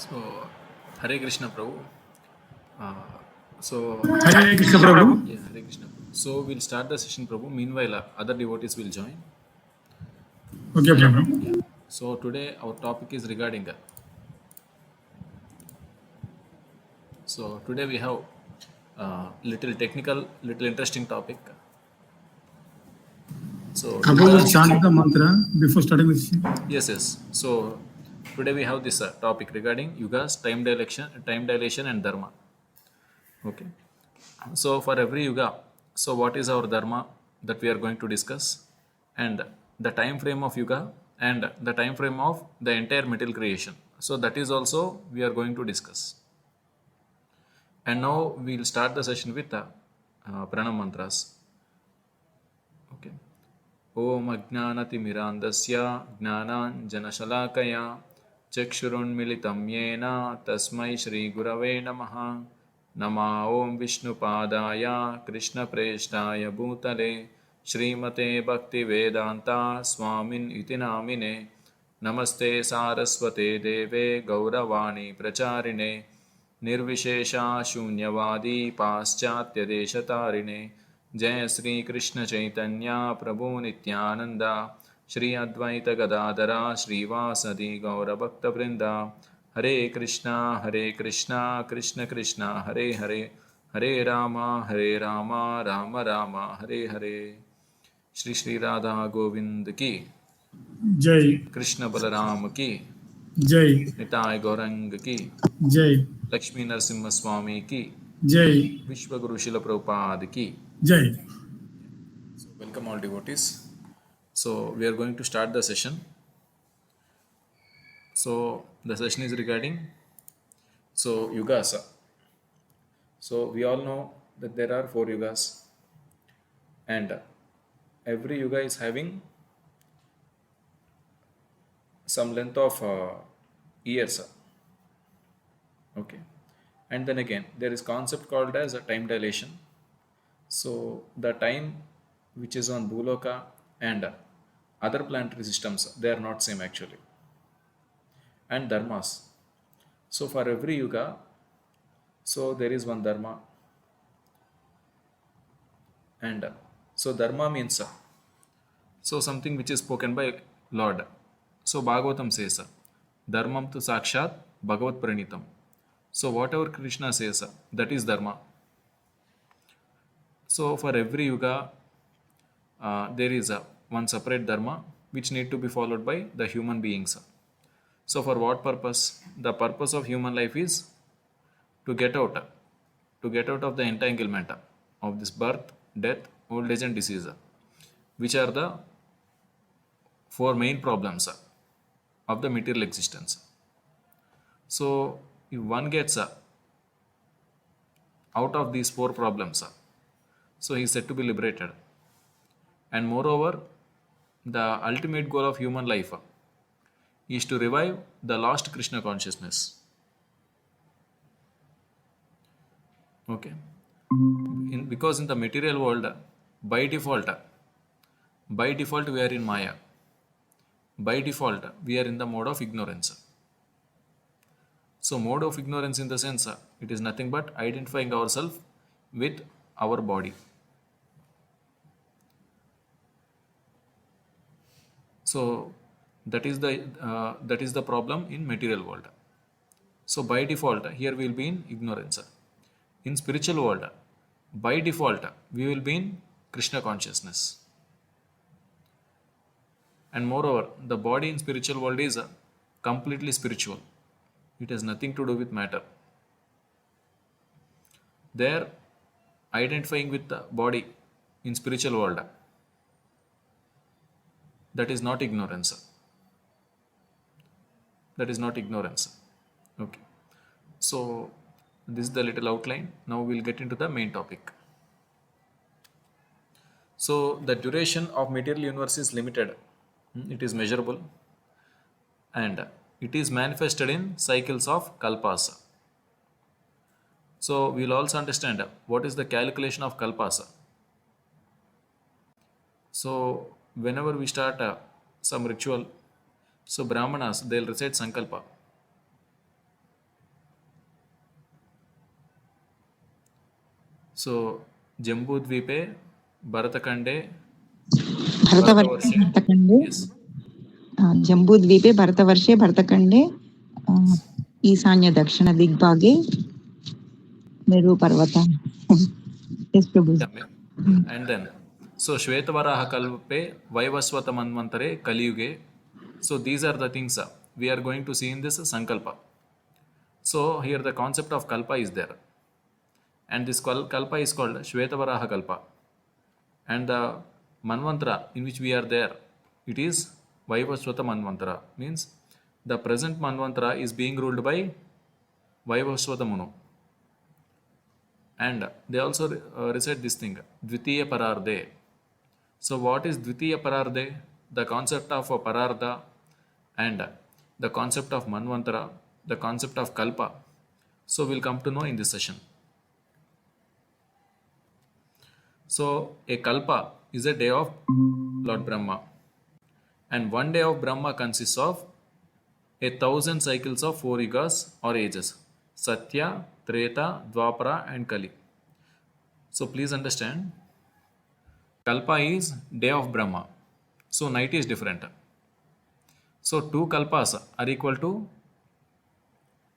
So, Hare Krishna Prabhu. Uh, Hare Krishna Prabhu. yeah, Hare Krishna. So, we'll start the session, Prabhu. Meanwhile, other devotees will join. Okay, Prabhu. Yeah. So, today our topic is regarding. Today we have little technical, little interesting topic. So, Prabhu will Yuga. chant the mantra before starting the session. Yes. So, today we have this topic regarding Yugas, time dilation, and Dharma. Okay. So for every yuga, so what is our dharma that we are going to discuss, and the time frame of yuga and the time frame of the entire material creation. So that is also we are going to discuss. And now we will start the session with the pranam mantras. Okay. Om Ajnanatimirandasya Gnananjanashalakaya Chakshurunmilitam Yena Tasmai Shri Gurave Namaha Nama Om Vishnupadaya Krishna Preshtaya Bhutale Srimate Bhakti Vedanta Swamin Iti Namine Namaste Saraswate Deve Gauravani Pracharine Nirvishesha Shunyavadi Paschatya Deshatarine जय श्री कृष्ण चैतन्य प्रभु नित्यानंद श्री अद्वैत गदाधरा श्रीवासदि गौरभक्त वृंदा हरे कृष्णा कृष्ण कृष्ण हरे हरे हरे राम राम राम हरे हरे श्री श्री राधा गोविंद की Jai. Krishna Balram की Jai. Nitai Gaurang की Jai. Lakshmi Narasimha स्वामी की Jai. विश्व गुरु शिल प्रभुपाद की Jai. So, welcome all devotees. So, we are going to start the session. So, the session is regarding Yugas. So, we all know that there are 4 yugas, and every yuga is having some length of years. Okay, and then again there is concept called as a time dilation. So, the time which is on Bhuloka and other planetary systems, they are not same actually. And dharmas. So for every yuga, so there is one dharma, and so dharma means so something which is spoken by Lord. So Bhagavatam says dharmam tu sakshat bhagavat pranitam. So whatever Krishna says, that is dharma. So for every yuga, there is one separate dharma which need to be followed by the human beings. So for what purpose? The purpose of human life is to get out, of the entanglement of this birth, death, old age, and disease, which are the 4 main problems of the material existence. So, if one gets out of these 4 problems, so he is said to be liberated. And moreover, the ultimate goal of human life is to revive the lost Krishna consciousness. Okay. Because in the material world, by default, we are in Maya. By default, we are in the mode of ignorance. So, mode of ignorance in the sense, it is nothing but identifying ourselves with our body. So, that is the problem in material world. So, by default, here we will be in ignorance. In spiritual world, by default, we will be in Krishna consciousness. And moreover, the body in spiritual world is completely spiritual. It has nothing to do with matter. There, identifying with the body in spiritual world, that is not ignorance. That is not ignorance. Okay. So, this is the little outline. Now we'll get into the main topic. So, the duration of material universe is limited. It is measurable, and it is manifested in cycles of kalpas. So, we'll also understand what is the calculation of kalpas. So, whenever we start some ritual, so Brahmanas, they'll recite Sankalpa. So Jambudvipe, Bharatkhande, भरतवर्षे Bharatavarshe. भरतखण्डे Yes. जम्बूद्वीपे भरतवर्षे भरतखण्डे ईशान्य दक्षिण दिग्भागे मेरुपर्वतः Yes, Prabhu. Yeah, and then so Shvetavaraha Kalpe, Vaivaswata Manvantare, Kaliyuge. So these are the things we are going to see in this Sankalpa. So here the concept of Kalpa is there. And this Kalpa is called Shvetavaraha Kalpa. And the Manvantara in which we are there, it is Vaivaswata Manvantara. Means the present Manvantara is being ruled by Vaivaswata Munu. And they also recite this thing, Dvitiya Pararde. So what is Dvitiya Pararde? The concept of a Pararda and the concept of Manvantara, the concept of Kalpa. So we'll come to know in this session. So a Kalpa is a day of Lord Brahma. And one day of Brahma consists of 1,000 cycles of 4 yugas or ages. Satya, Treta, Dwapara and Kali. So please understand, Kalpa is day of Brahma. So night is different. So 2 Kalpas are equal to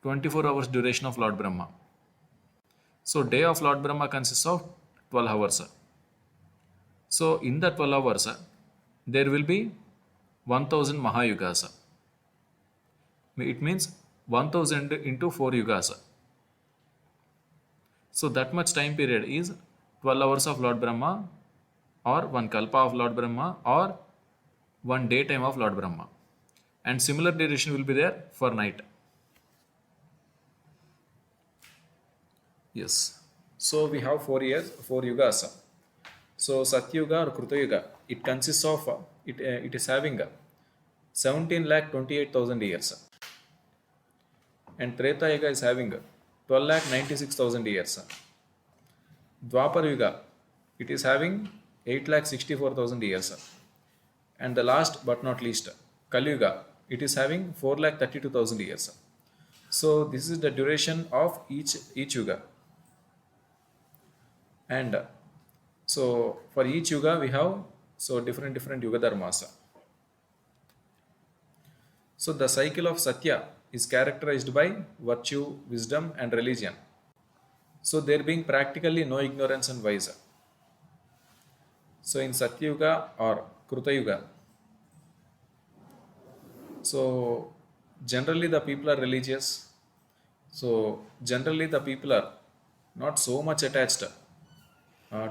24 hours duration of Lord Brahma. So day of Lord Brahma consists of 12 hours. So in the 12 hours, there will be 1000 Mahayugas. It means 1000 into 4 yugas. So that much time period is 12 hours of Lord Brahma or 1 Kalpa of Lord Brahma or 1 daytime of Lord Brahma. And similar duration will be there for night. Yes. So we have 4 yugas. So Satyuga or Krutayuga, it consists of, it is having 17,28,000 years. And Treta Yuga is having 12,96,000 years. Dwapar Yuga, it is having 8,64,000 years. And the last but not least, Kali Yuga, it is having 4,32,000 years. So this is the duration of each yuga. And so for each yuga we have so different yuga dharmas. So the cycle of Satya is characterized by virtue, wisdom and religion. So there being practically no ignorance and vice. So in Satya Yuga or Kruta Yuga, so generally the people are religious. So generally the people are not so much attached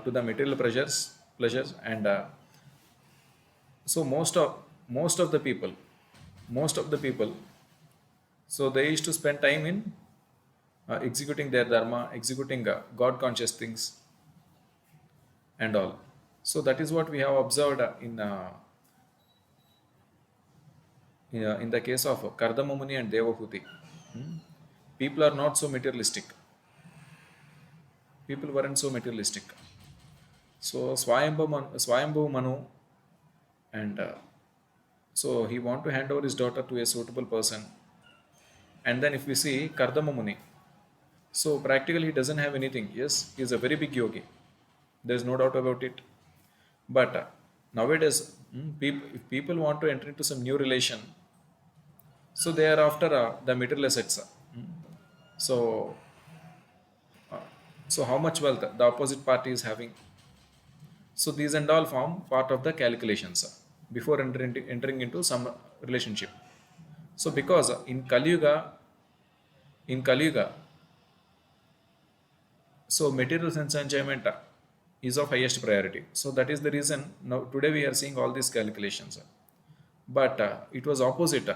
to the material pleasures, and so most of the people, so they used to spend time in executing their dharma, executing God conscious things and all. So that is what we have observed in the case of Kardama Muni and Devahuti. People are not so materialistic. People weren't so materialistic. So Swayambhu Manu, and so he want to hand over his daughter to a suitable person. And then if we see Kardama Muni, so practically he doesn't have anything. Yes, he is a very big yogi. There is no doubt about it. But nowadays, if people want to enter into some new relation, so they are after the material assets. So, so how much wealth the opposite party is having. So these and all form part of the calculations before entering into some relationship. So because in Kali Yuga, so material sense enjoyment is of highest priority. So that is the reason now today we are seeing all these calculations. But it was opposite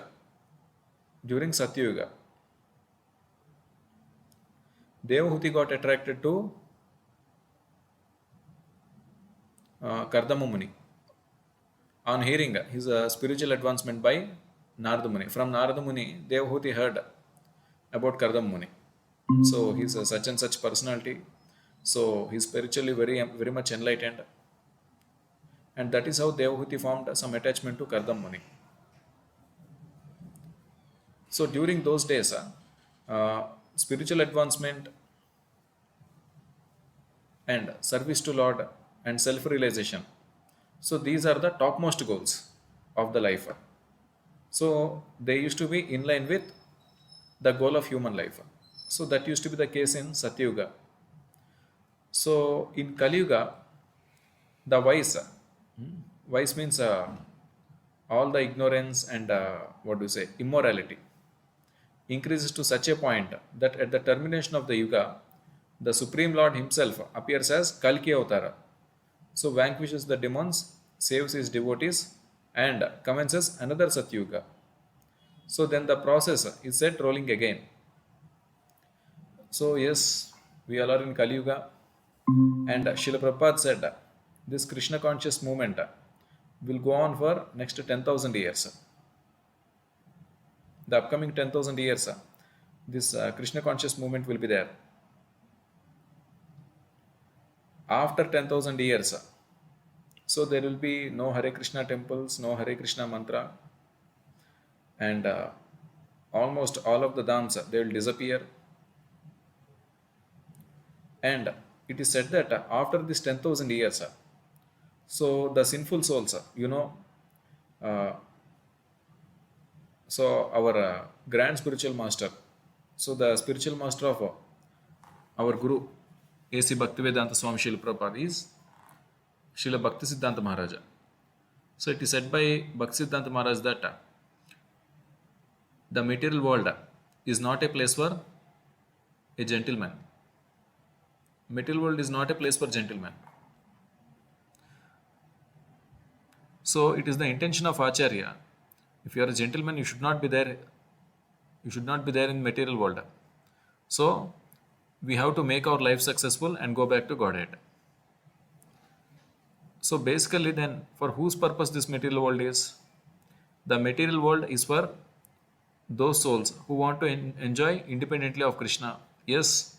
during Satya Yuga. Devahuti got attracted to Kardama Muni on hearing his spiritual advancement by Narada Muni. From Narada Muni, Devahuti heard about Kardama Muni. So he's such and such personality. So he's spiritually very much enlightened. And that is how Devahuti formed some attachment to Kardama Muni. So during those days, spiritual advancement and service to Lord and self-realization. So these are the topmost goals of the life. So they used to be in line with the goal of human life. So that used to be the case in Satyuga. So in Kali Yuga, the wise means all the ignorance and what do you say, immorality increases to such a point that at the termination of the Yuga, the Supreme Lord himself appears as Kalki Avatara. So vanquishes the demons, saves his devotees, and commences another Satyuga. So then the process is set rolling again. So yes, we all are in Kali Yuga, and Srila Prabhupada said this Krishna conscious movement will go on for next 10,000 years. The upcoming 10,000 years, this Krishna conscious movement will be there. After 10,000 years, so there will be no Hare Krishna temples, no Hare Krishna mantra, and almost all of the dhams, they will disappear. And it is said that after this 10,000 years, so the sinful souls, uh, so our grand spiritual master, so the spiritual master of our Guru, A.C. Bhaktivedanta Swami Srila Prabhupada is Srila Bhakti Siddhanta Maharaja. So it is said by Bhakti Siddhanta Maharaj that the material world is not a place for a gentleman. Material world is not a place for gentlemen. So it is the intention of Acharya. If you are a gentleman, you should not be there. You should not be there in material world. So we have to make our life successful and go back to Godhead. So basically then, for whose purpose this material world is? The material world is for those souls who want to enjoy independently of Krishna. Yes,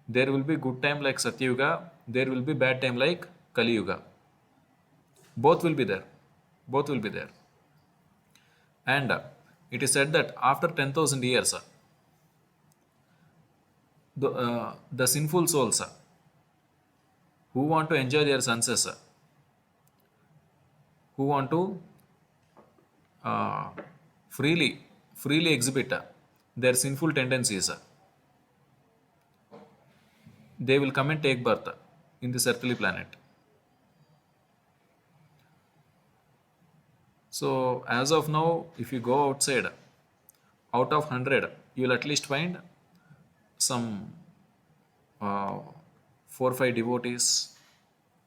there will be good time like Satyuga, there will be bad time like Kali Yuga. Both will be there. Both will be there. And it is said that after 10,000 years, the sinful souls who want to enjoy their senses, who want to freely exhibit their sinful tendencies, they will come and take birth in this earthly planet. So as of now, if you go outside, out of 100, you will at least find some 4-5 devotees.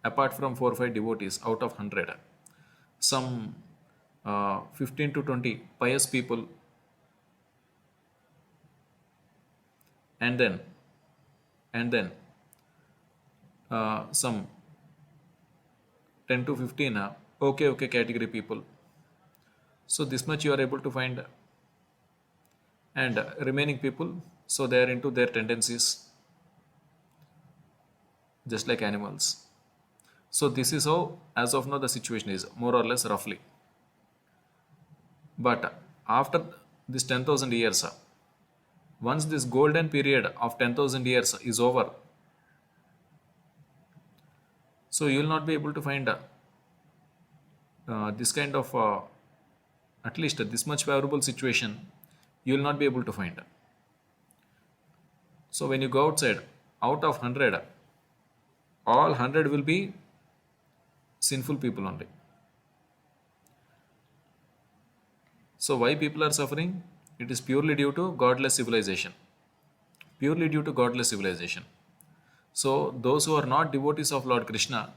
Apart from 4-5 devotees out of 100, some 15 to 20 pious people, and then some 10 to 15 okay category people. So this much you are able to find, and remaining people, so they are into their tendencies, just like animals. So this is how, as of now, the situation is, more or less roughly. But after this 10,000 years, once this golden period of 10,000 years is over, so you will not be able to find this kind of, at least this much favorable situation, you will not be able to find. So when you go outside, out of 100, all 100 will be sinful people only. So why people are suffering? It is purely due to godless civilization. Purely due to godless civilization. So those who are not devotees of Lord Krishna,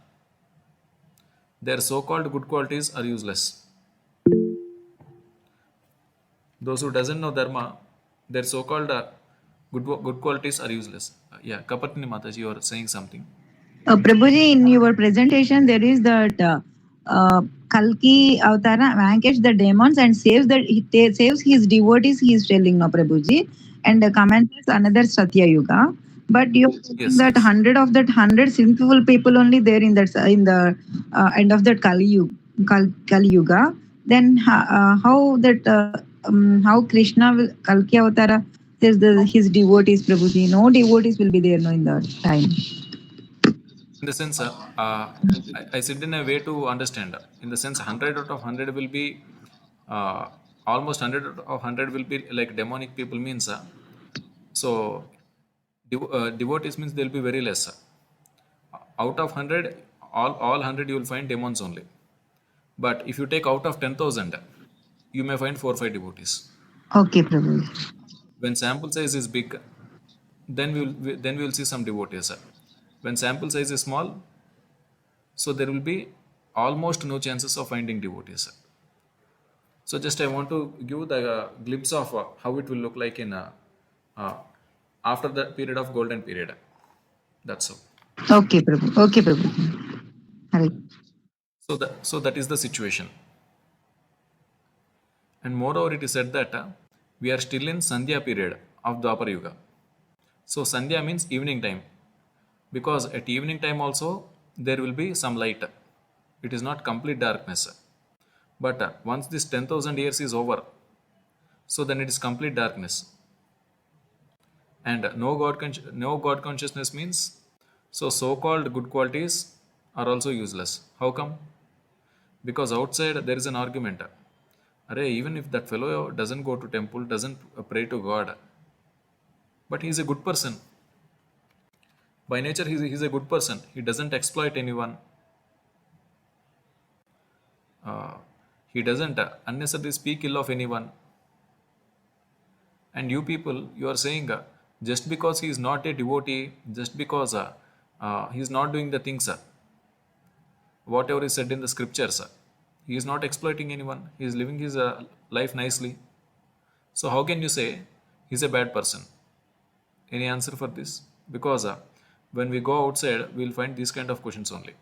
their so-called good qualities are useless. Those who doesn't know Dharma, their so-called good qualities are useless. Yeah, Kapatini Mataji, you are saying something. Prabhuji, in your presentation, there is that Kalki Avatara vanquishes the demons and saves saves his devotees. He is telling, no, Prabhuji, and commences another Satya Yuga. But you are saying Yes, that yes. 100 sinful people only there in the end of that Kali Yuga. Then how Krishna will Kalki Avatara says his devotees, Prabhuji? No devotees will be there, no, in that time. In the sense, I said in a way to understand. In the sense, 100 out of 100 will be almost 100 out of 100 will be like demonic people means. So devotees means there will be very less. Out of 100, all 100 you will find demons only. But if you take out of 10,000, you may find 4 or 5 devotees. Okay, Prabhuji. When sample size is big, then we will see some devotees. When sample size is small, so there will be almost no chances of finding devotees. So just I want to give the glimpse of how it will look like in uh, after the period of golden period. That's all. Okay, Prabhu. Okay, Prabhu. Hare. So that is the situation. And moreover, it is said that we are still in Sandhya period of Dwapar Yuga. So Sandhya means evening time, because at evening time also there will be some light. It is not complete darkness. But once this 10,000 years is over, so then it is complete darkness. And no God consciousness means, so-called good qualities are also useless. How come? Because outside there is an argument. Array, even if that fellow doesn't go to temple, doesn't pray to God, but he is a good person. By nature, he is a good person. He doesn't exploit anyone. He doesn't unnecessarily speak ill of anyone. And you people, you are saying just because he is not a devotee, just because he is not doing the things, whatever is said in the scriptures, he is not exploiting anyone. He is living his life nicely. So how can you say he is a bad person? Any answer for this? Because when we go outside, we will find these kind of questions only.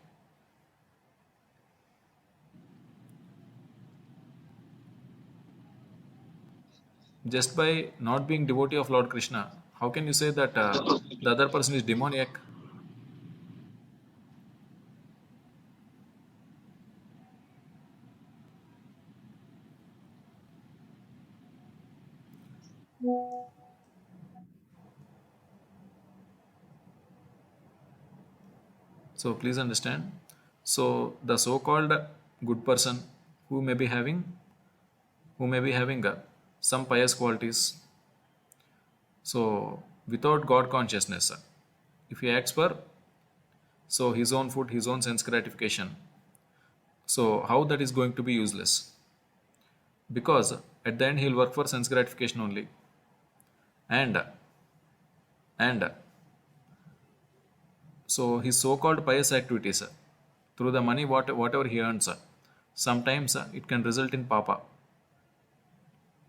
Just by not being devotee of Lord Krishna, how can you say that the other person is demoniac? So please understand. So the so-called good person who may be having some pious qualities. So without God consciousness, if he acts for his own food, his own sense gratification, so how that is going to be useless? Because at the end he'll work for sense gratification only, and so his so-called pious activities, through the money whatever he earns, sometimes it can result in papa.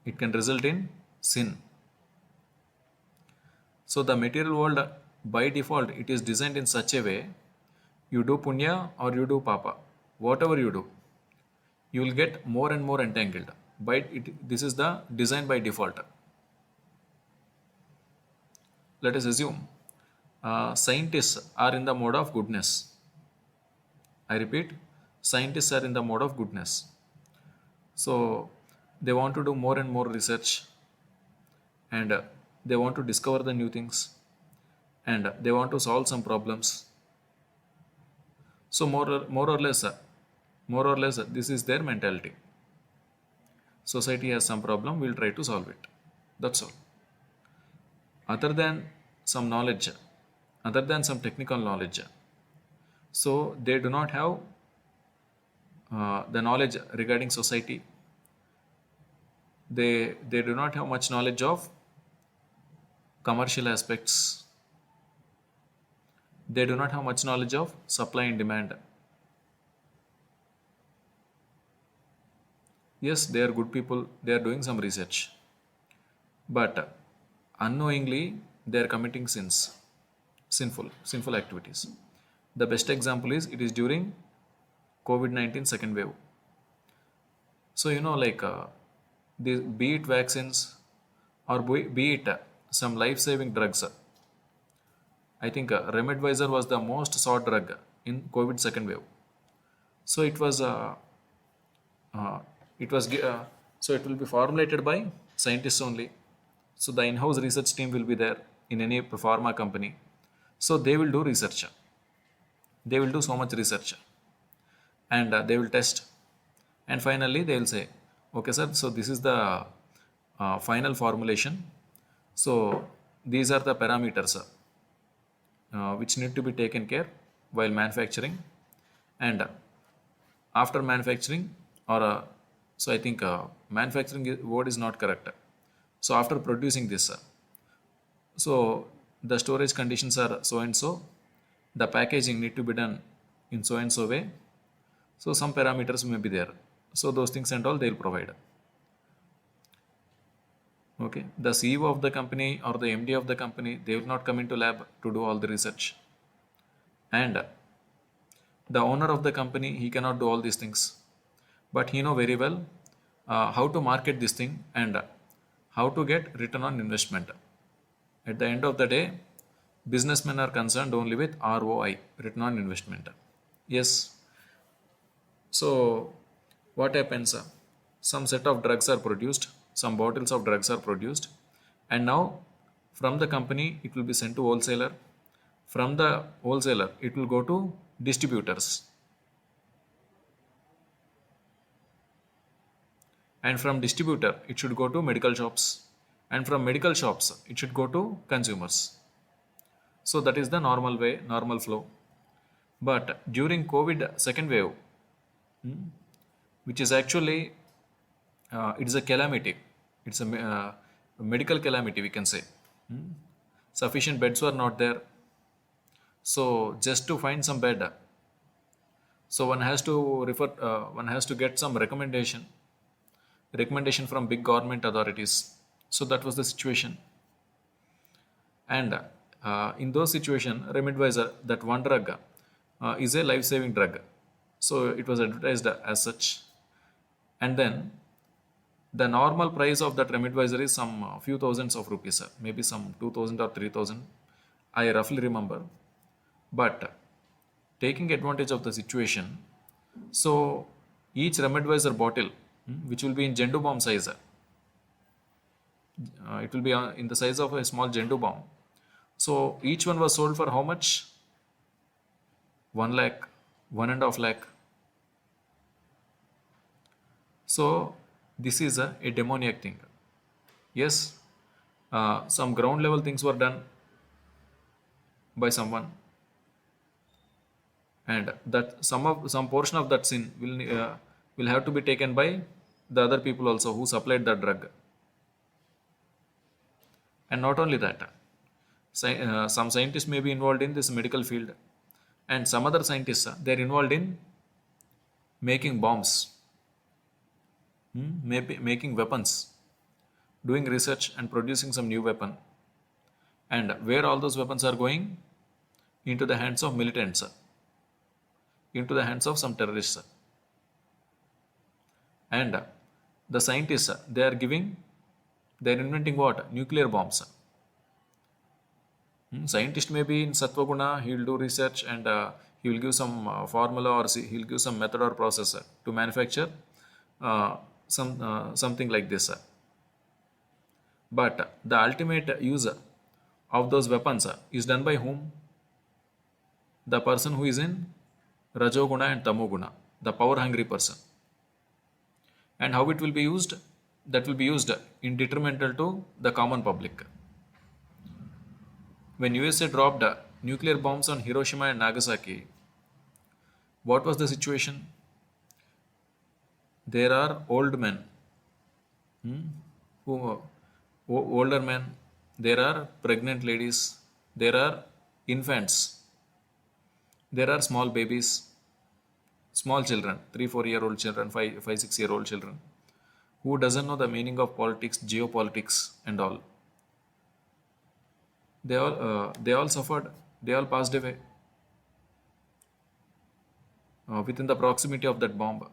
It can result in sin. So the material world, by default, it is designed in such a way, you do punya or you do papa, whatever you do, you will get more and more entangled. This is the design by default. Let us assume scientists are in the mode of goodness. I repeat, scientists are in the mode of goodness. So they want to do more and more research, and they want to discover the new things, and they want to solve some problems. So more or less, this is their mentality. Society has some problem, we'll try to solve it. That's all. Other than some knowledge, other than some technical knowledge, so they do not have the knowledge regarding society. They do not have much knowledge of commercial aspects. They do not have much knowledge of supply and demand. Yes, they are good people, they are doing some research, but unknowingly they are committing sinful activities. The best example is, it is during COVID-19 second wave. So like be it vaccines or be it some life-saving drugs. I think Remdesivir was the most sought drug in COVID second wave. So it was so it will be formulated by scientists only. So the in-house research team will be there in any pharma company. So they will do research. They will do so much research, and they will test, and finally they will say, okay sir, so this is the final formulation, so these are the parameters which need to be taken care while manufacturing, and after manufacturing, or so I think manufacturing word is not correct. So after producing this, so the storage conditions are so and so, the packaging need to be done in so and so way, so some parameters may be there, so those things and all they will provide. Okay, the CEO of the company or the MD of the company, they will not come into lab to do all the research, and the owner of the company, he cannot do all these things, but he know very well how to market this thing, and how to get return on investment. At the end of the day, businessmen are concerned only with ROI, return on investment. Yes. So what happens, some set of drugs are produced, some bottles of drugs are produced, and now from the company it will be sent to wholesaler, from the wholesaler it will go to distributors, and from distributor it should go to medical shops, and from medical shops it should go to consumers. So that is the normal way, normal flow. But during COVID second wave, which is actually it is a calamity, it's a medical calamity, we can say. Sufficient beds were not there, so just to find some bed, so one has to refer, one has to get some recommendation from big government authorities. So that was the situation, and in those situation, Remdesivir, that one drug, is a life-saving drug, so it was advertised as such. And then the normal price of that Remdesivir is some few thousands of rupees, maybe some 2000 or 3000, I roughly remember. But taking advantage of the situation, so each Remdesivir bottle, which will be in Jendu bomb size, it will be in the size of a small Jendu bomb. So each one was sold for how much? 1 lakh, 1.5 lakh. So this is a demoniac thing. Yes, some ground level things were done by someone, and that some portion of that sin will have to be taken by the other people also who supplied that drug. And not only that, some scientists may be involved in this medical field, and some other scientists, they are involved in making bombs, making weapons, doing research and producing some new weapon. And where all those weapons are going? Into the hands of militants, into the hands of some terrorists. And the scientists, they are inventing what? Nuclear bombs. Scientist may be in Sattva-guna, he will do research, and he will give some formula, or he will give some method or process to manufacture something like this. But the ultimate use of those weapons is done by whom? The person who is in Rajoguna and Tamoguna, the power hungry person. And how it will be used? That will be used in detrimental to the common public. When USA dropped nuclear bombs on Hiroshima and Nagasaki, what was the situation? There are old men, older men, there are pregnant ladies, there are infants, there are small babies, small children, 3-4-year-old children, 5-6-year-old children, who doesn't know the meaning of politics, geopolitics and all. They all suffered, they all passed away within the proximity of that bomb.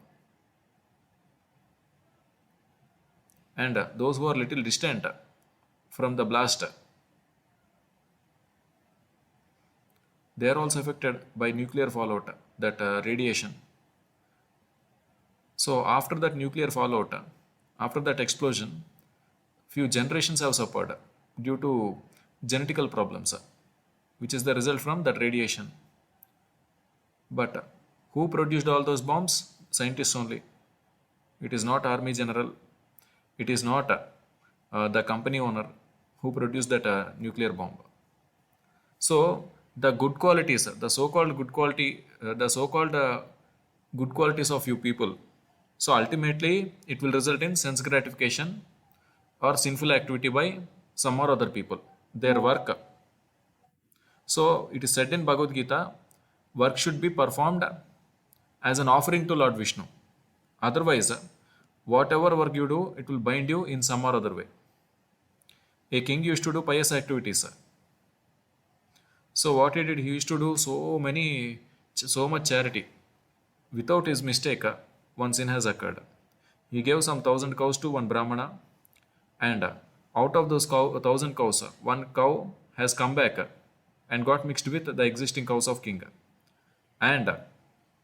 And those who are little distant from the blast, they are also affected by nuclear fallout, that radiation. So after that nuclear fallout, after that explosion, few generations have suffered due to genetical problems, which is the result from that radiation. But who produced all those bombs? Scientists only. It is not army general. It is not the company owner who produced that nuclear bomb. So the good qualities, the so-called good quality, the so-called good qualities of you people. So ultimately, it will result in sense gratification or sinful activity by some or other people. Their work. So it is said in Bhagavad Gita, work should be performed as an offering to Lord Vishnu. Otherwise, whatever work you do, it will bind you in some or other way. A king used to do pious activities. So what he did, he used to do so much charity. Without his mistake, one sin has occurred. He gave some 1,000 cows to one Brahmana, and out of those 1,000 cows, one cow has come back and got mixed with the existing cows of king. And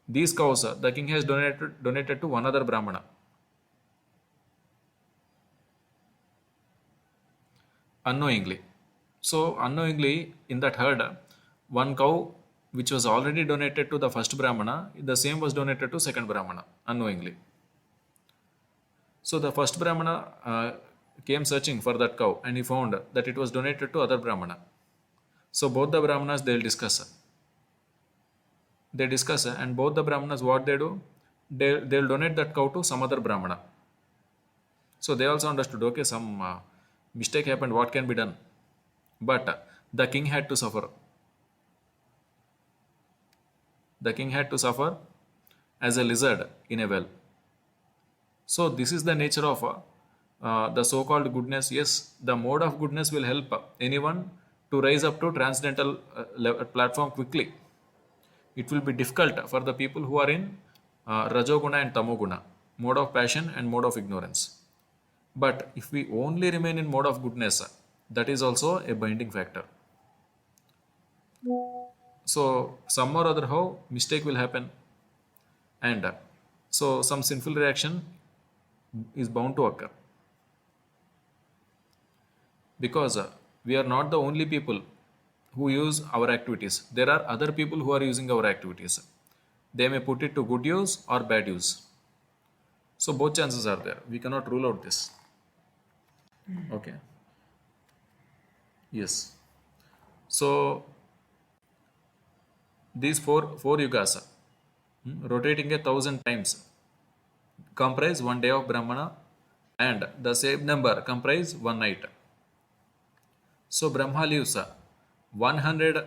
these cows, the king has donated to one other Brahmana. Unknowingly. So, unknowingly, in that herd, one cow which was already donated to the first Brahmana, the same was donated to second Brahmana, unknowingly. So, the first Brahmana came searching for that cow and he found that it was donated to other Brahmana. So, both the Brahmanas, they'll discuss. They discuss, and both the Brahmanas, what they do, they'll donate that cow to some other Brahmana. So, they also understood, okay, some mistake happened, what can be done? But the king had to suffer. The king had to suffer as a lizard in a well. So this is the nature of the so-called goodness. Yes, the mode of goodness will help anyone to rise up to transcendental platform quickly. It will be difficult for the people who are in Rajoguna and Tamoguna, mode of passion and mode of ignorance. But if we only remain in mode of goodness, that is also a binding factor. So some or other how mistake will happen, and so some sinful reaction is bound to occur, because we are not the only people who use our activities. There are other people who are using our activities. They may put it to good use or bad use. So both chances are there. We cannot rule out this. Okay. Yes. So these four yugas, rotating 1,000 times, comprise one day of Brahmana, and the same number comprise one night. So Brahma lives 100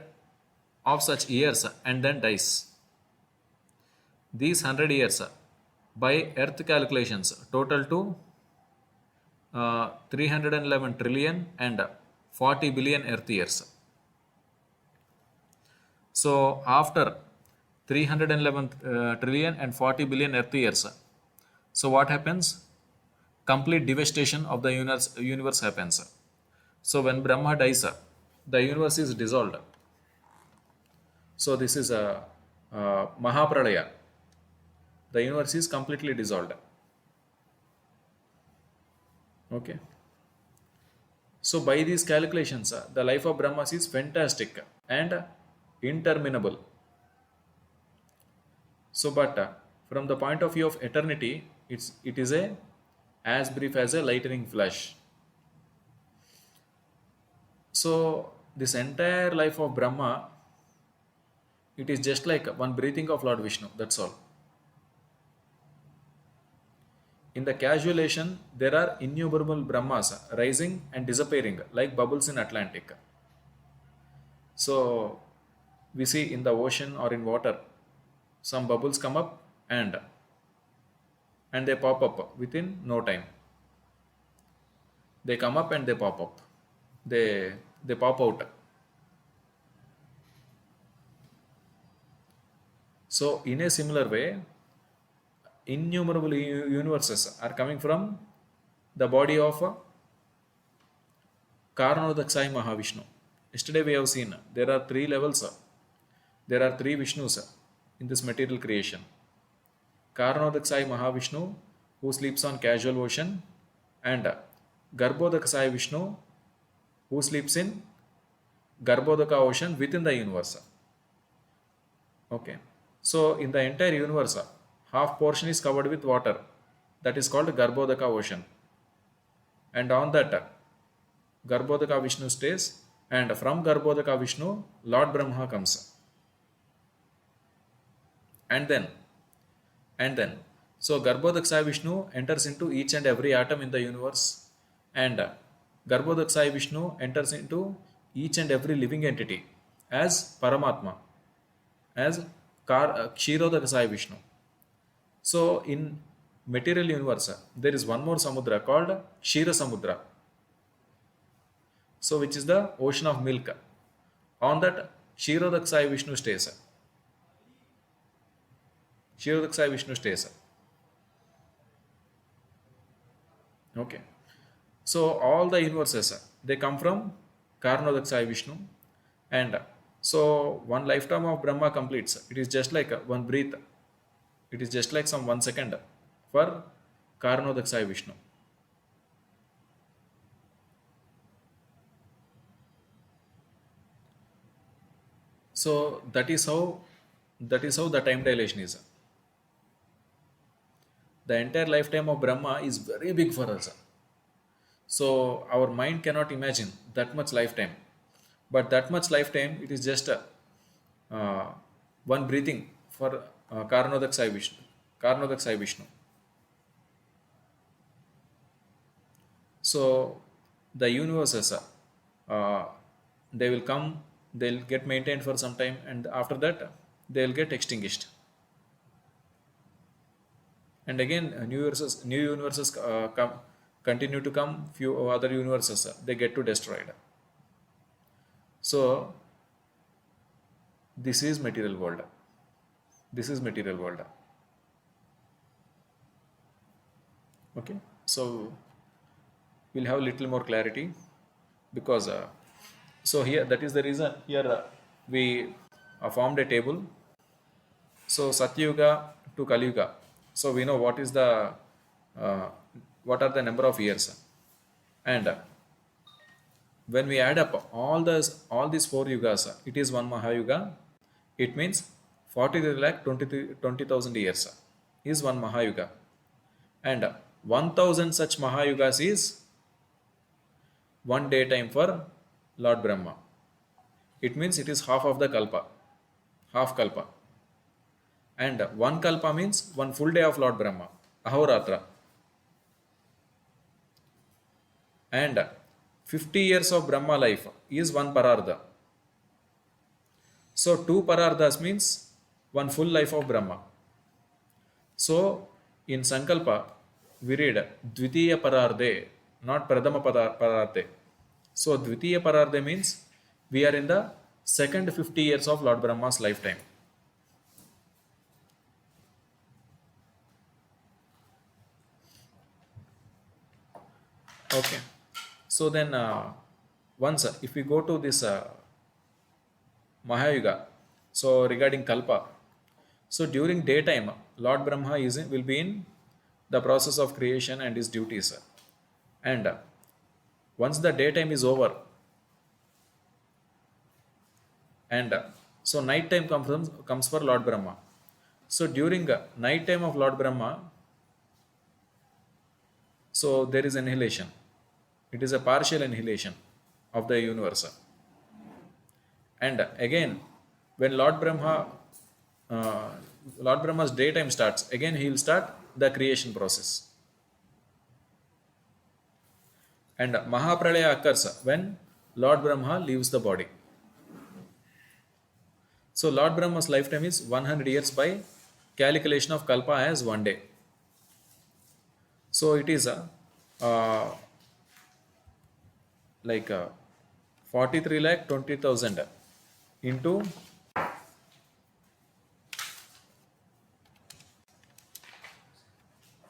of such years and then dies. These 100 years, by earth calculations, total to 311 trillion and 40 billion earth years. So after 311 trillion and 40 billion earth years, so what happens? Complete devastation of the universe happens. So when Brahma dies, the universe is dissolved. So this is a Mahapralaya. The universe is completely dissolved. Okay. So by these calculations, the life of Brahmas is fantastic and interminable. So, but from the point of view of eternity, it is as brief as a lightning flash. So this entire life of Brahma, it is just like one breathing of Lord Vishnu. That's all. In the casualation, there are innumerable Brahmas rising and disappearing like bubbles in Atlantic. So we see in the ocean or in water, some bubbles come up and they pop up within no time. They come up and they pop up. They pop out. So in a similar way, innumerable universes are coming from the body of Karanodakshai Mahavishnu. Yesterday we have seen there are three levels, there are three Vishnus in this material creation. Karanodakshai Mahavishnu, who sleeps on casual ocean, and Garbhodakshai Vishnu, who sleeps in Garbhodaka ocean within the universe. Okay. So in the entire universe, half portion is covered with water. That is called Garbhodaka ocean. And on that Garbhodaka Vishnu stays, and from Garbhodaka Vishnu Lord Brahma comes. And then so Garbhodakshaya Vishnu enters into each and every atom in the universe, and Garbhodakshaya Vishnu enters into each and every living entity as Paramatma, as Kshirodakshaya Vishnu. So in material universe there is one more samudra called Kshira Samudra, so which is the ocean of milk. On that Kshirodakshaya Vishnu stays. Kshirodakshaya Vishnu stays. Okay. So all the universes they come from Karanodakshaya Vishnu, and so one lifetime of Brahma completes. It is just like one breath. It is just like some 1 second for Karanodakshaya Vishnu. So that is how the time dilation is. The entire lifetime of Brahma is very big for us. So our mind cannot imagine that much lifetime. But that much lifetime, it is just uh, one breathing for Karanodakshaya Vishnu. Karanodakshaya Vishnu. So the universes, uh, they will come, they'll get maintained for some time, and after that, they'll get extinguished. And again, new universes continue to come. Few other universes they get to destroyed. So this is material world. This is material world. Okay. So we'll have little more clarity, because so here, that is the reason here we formed a table. So Satyuga to Kali Yuga. So we know what is the uh, what are the number of years, and when we add up all these 4 yugas, it is one Mahayuga. It means 43 lakh 20,000 years is one Mahayuga, and 1,000 such Mahayugas is one day time for Lord Brahma. It means it is half of the kalpa, half kalpa. And one kalpa means one full day of Lord Brahma, Ahoratra. And 50 years of Brahma life is one parardha. So 2 parardhas means one full life of Brahma. So in Sankalpa, we read Dvitiya Parardhe, not Pradama Parardhe. So Dvitiya Parardhe means we are in the second 50 years of Lord Brahma's lifetime. Okay. So then once if we go to this Mahayuga, so regarding Kalpa, so during daytime, Lord Brahma will be in the process of creation and his duties. And once the daytime is over, and so night time comes for Lord Brahma. So during night time of Lord Brahma, so there is annihilation. It is a partial annihilation of the universe. And again, when Lord Brahma's daytime starts, again he will start the creation process. And Mahapralaya occurs when Lord Brahma leaves the body. So Lord Brahma's lifetime is 100 years by calculation of Kalpa as one day. So it is like 43 lakh 20,000 into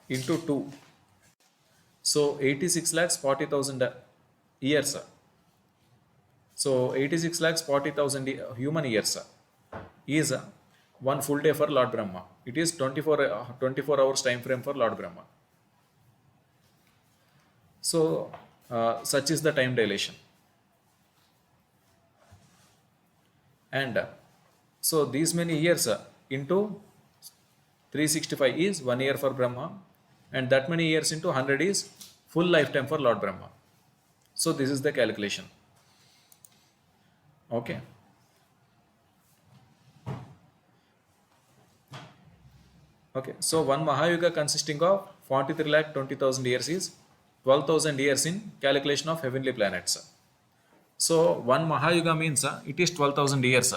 into 2. So 86 lakhs 40,000 years. So 86 lakhs 40,000 human years is one full day for Lord Brahma. It is 24 hours time frame for Lord Brahma. So such is the time dilation. And so these many years into 365 is 1 year for Brahma, and that many years into 100 is full lifetime for Lord Brahma. So this is the calculation. Okay. Okay. So one Mahayuga consisting of 43 lakh 20,000 years is 12,000 years in calculation of heavenly planets. So one Mahayuga means it is 12,000 years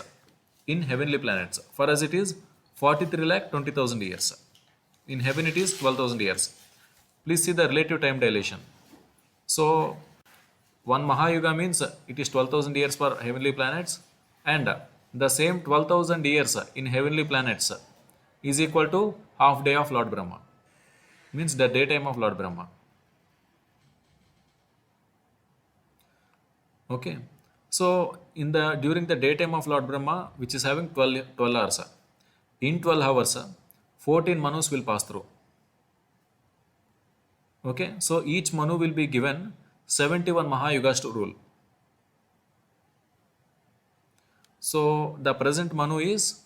in heavenly planets. For us it is 43 lakh 20,000 years. In heaven it is 12,000 years. Please see the relative time dilation. So one Mahayuga means it is 12,000 years for heavenly planets, and the same 12,000 years in heavenly planets is equal to half day of Lord Brahma. Means the daytime of Lord Brahma. Okay. So in the during the daytime of Lord Brahma, which is having 12 hours, in 12 hours, 14 manus will pass through. Okay. So each manu will be given 71 Mahayugas to rule. So the present manu is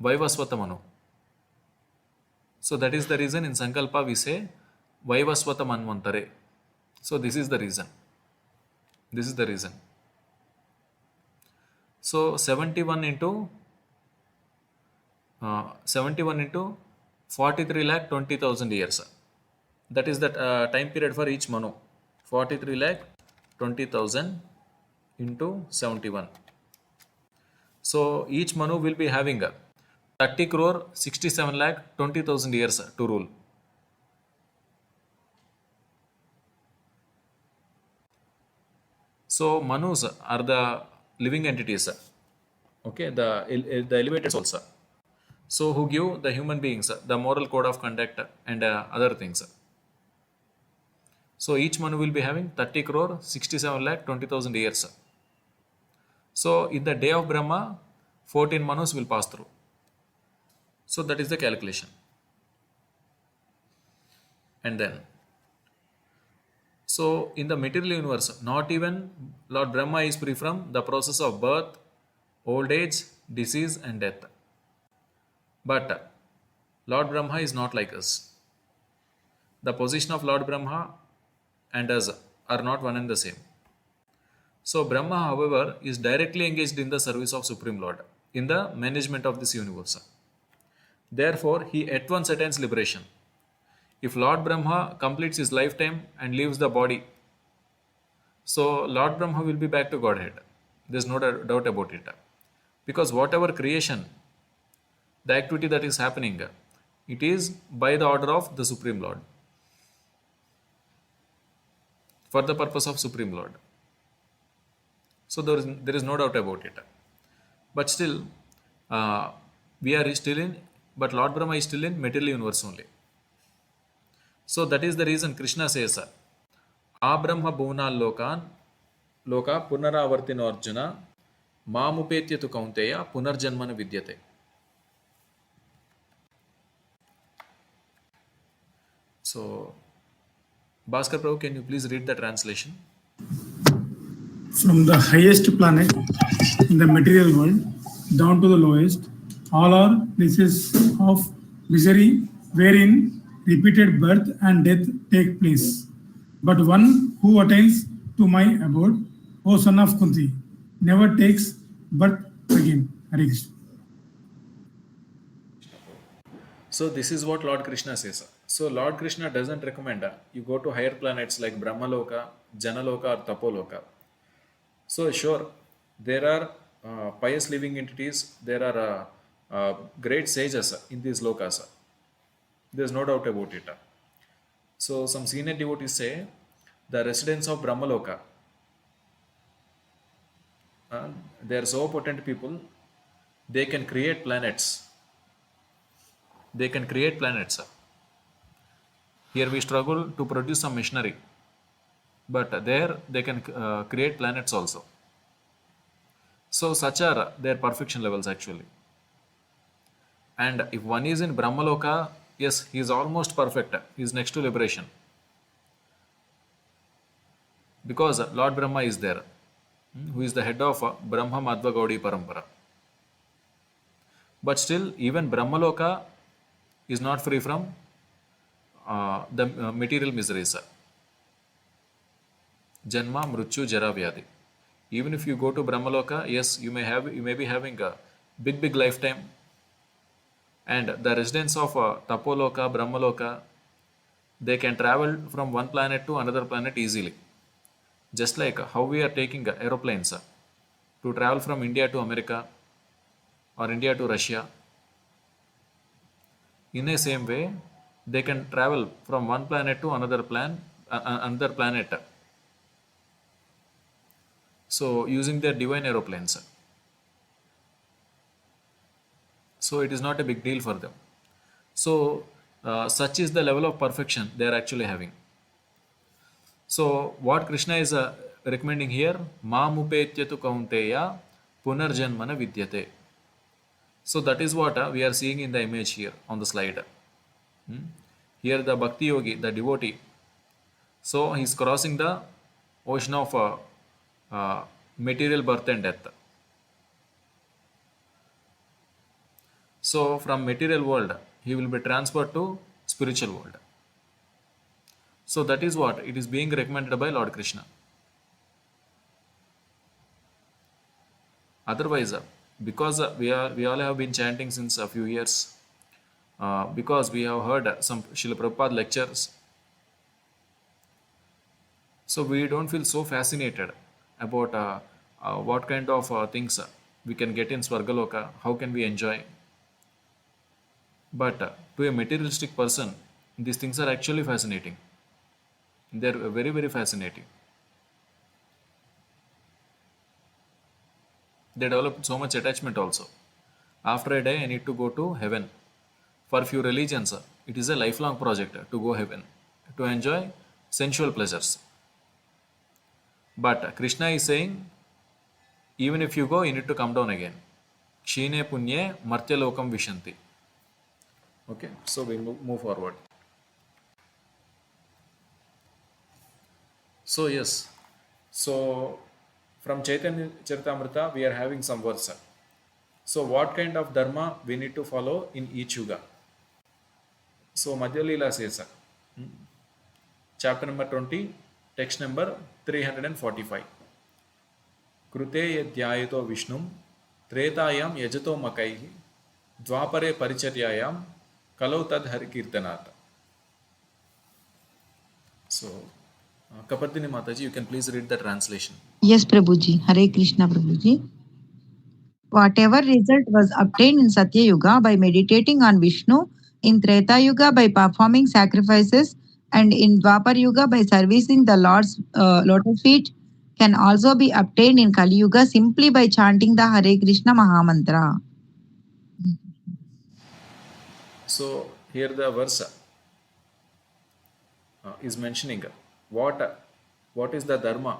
Vaivasvata manu. So that is the reason in Sankalpa we say Vaivasvata Manvantare. So this is the reason. This is the reason. So 71 into 43 lakh 20,000 years. That is the time period for each manu. 43 lakh 20,000 into 71. So each manu will be having 30 crore 67 lakh 20,000 years to rule. So manus are the living entities. Okay, the elevated souls. So who give the human beings the moral code of conduct and other things. So each manu will be having 30 crore 67 lakh 20,000 years. So in the day of Brahma, 14 manus will pass through. So that is the calculation. And then, so in the material universe, not even Lord Brahma is free from the process of birth, old age, disease and death. But Lord Brahma is not like us. The position of Lord Brahma and us are not one and the same. So Brahma, however, is directly engaged in the service of Supreme Lord, in the management of this universe. Therefore, he at once attains liberation. If Lord Brahma completes his lifetime and leaves the body, so Lord Brahma will be back to Godhead. There's no doubt about it. Because whatever creation, the activity that is happening, it is by the order of the Supreme Lord. For the purpose of Supreme Lord. So there is no doubt about it. But still, we are still in, but Lord Brahma is still in material universe only. So that is the reason Krishna says, Abrahma Bhunal Loka Punaravartino Arjuna Mamupetyatu Kaunteya Punarjanmana Vidyate. So, Bhaskar Prabhu, can you please read the translation? From the highest planet in the material world down to the lowest, all are places of misery wherein repeated birth and death take place. But one who attains to my abode, O son of Kunti, never takes birth again. Hare Krishna. So this is what Lord Krishna says. So Lord Krishna doesn't recommend you go to higher planets like Brahmaloka, Janaloka or Tapoloka. So sure, there are pious living entities, there are great sages in these lokas. There is no doubt about it. So some senior devotees say the residents of Brahmaloka, they are so potent people, they can create planets. They can create planets. Here we struggle to produce some machinery, but there they can create planets also. So such are their perfection levels actually. And if one is in Brahmaloka, yes, he is almost perfect. He is next to liberation. Because Lord Brahma is there, who is the head of Brahma Madhva Gaudi Parampara. But still, even Brahmaloka is not free from the material miseries. Janma, Mrutyu, Jara, Vyadi. Even if you go to Brahmaloka, yes, you may be having a big lifetime, and the residents of Tapoloka, Brahmaloka, they can travel from one planet to another planet easily. Just like how we are taking aeroplanes to travel from India to America or India to Russia. In the same way, they can travel from one planet to another planet. So using their divine aeroplanes. So it is not a big deal for them. So such is the level of perfection they are actually having. So what Krishna is recommending here, Mamupetyatu Kaunteya Punarjanmana Vidyate. So that is what we are seeing in the image here on the slide. Hmm? Here the Bhakti Yogi, the devotee, so he is crossing the ocean of material birth and death. So from material world, he will be transferred to spiritual world. So that is what it is being recommended by Lord Krishna. Otherwise, because we all have been chanting since a few years, because we have heard some Srila Prabhupada lectures, so we don't feel so fascinated about what kind of things we can get in Swargaloka, how can we enjoy. But to a materialistic person, these things are actually fascinating. They're very fascinating. They develop so much attachment also. After a day, I need to go to heaven. For few religions, it is a lifelong project to go heaven, to enjoy sensual pleasures. But Krishna is saying, even if you go, you need to come down again. Kshine punye martya lokam vishanti. Okay, so we move forward. So yes, so from Chaitanya Charitamrita, we are having some verse. So what kind of dharma we need to follow in each yuga? So Madhya Leela says, chapter number 20, text number 345. Krute yadhyayito Vishnum Tretayam yajato makaihi Dvapare paricharyayam Kalau tad hari kirtanat. So, Kapardini Mataji, you can please read the translation. Yes, Prabhuji. Hare Krishna, Prabhuji. Whatever result was obtained in Satya Yuga by meditating on Vishnu, in Treta Yuga by performing sacrifices, and in Dwapar Yuga by servicing the Lord's lotus feet, can also be obtained in Kali Yuga simply by chanting the Hare Krishna Mahamantra. So, here the verse is mentioning what is the dharma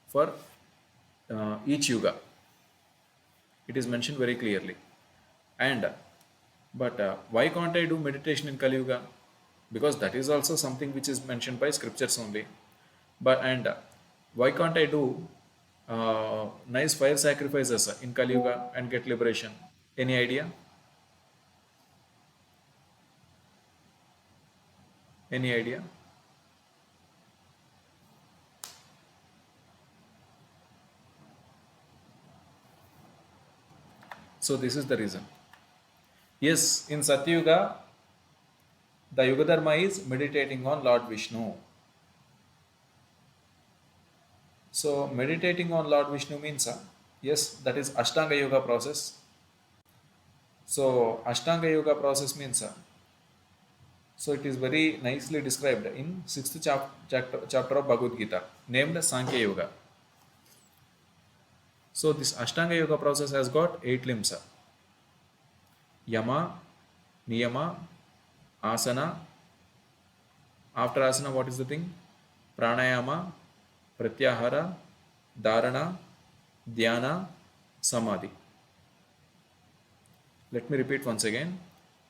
for each yuga. It is mentioned very clearly. And but why can't I do meditation in Kali Yuga? Because that is also something which is mentioned by scriptures only. But and why can't I do nice fire sacrifices in Kali Yuga and get liberation? Any idea? Any idea? So this is the reason. Yes, in Satyuga, the Yuga Dharma is meditating on Lord Vishnu. So meditating on Lord Vishnu means, yes, that is Ashtanga Yoga process. So Ashtanga Yoga process means, so it is very nicely described in 6th chapter of Bhagavad Gita, named Sankhya Yoga. So this Ashtanga Yoga process has got 8 limbs. Yama, Niyama, Asana. After Asana, what is the thing? Pranayama, Pratyahara, Dharana, Dhyana, Samadhi. Let me repeat once again.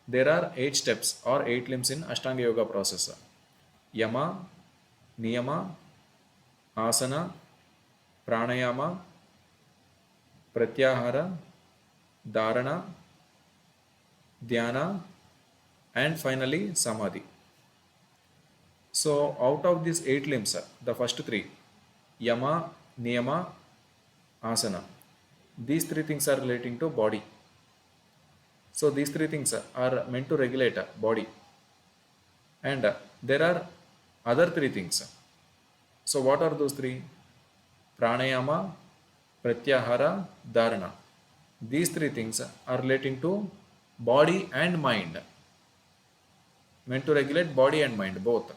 There are 8 steps or 8 limbs in Ashtanga Yoga process. Yama, Niyama, Asana, Pranayama, Pratyahara, Dharana, dhyana, and finally samadhi. So out of these 8 limbs, the first three, yama, niyama, asana, these three things are relating to body. So these three things are meant to regulate body, and there are other three things. So what are those three? Pranayama, pratyahara, dharana. These three things are relating to body and mind, meant to regulate body and mind both,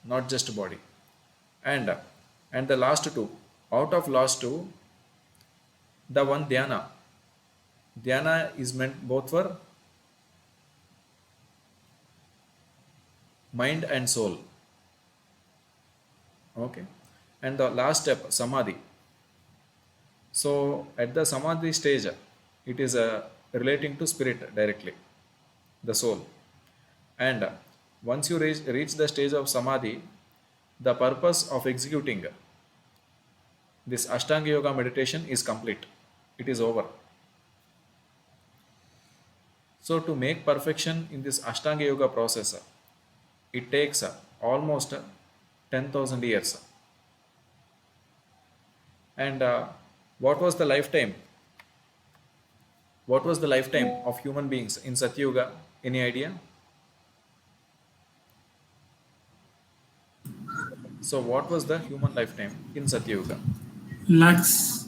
not just body. And and the last two, out of last two, the one dhyana. Dhyana is meant both for mind and soul. Okay. And the last step, samadhi. So at the samadhi stage, it is relating to spirit directly, the soul. And once you reach the stage of samadhi, the purpose of executing this Ashtanga Yoga meditation is complete. It is over. So to make perfection in this Ashtanga Yoga process, it takes almost 10,000 years. And what was the lifetime? What was the lifetime of human beings in Satyuga? Any idea? So what was the human lifetime in Satyuga? Lakhs.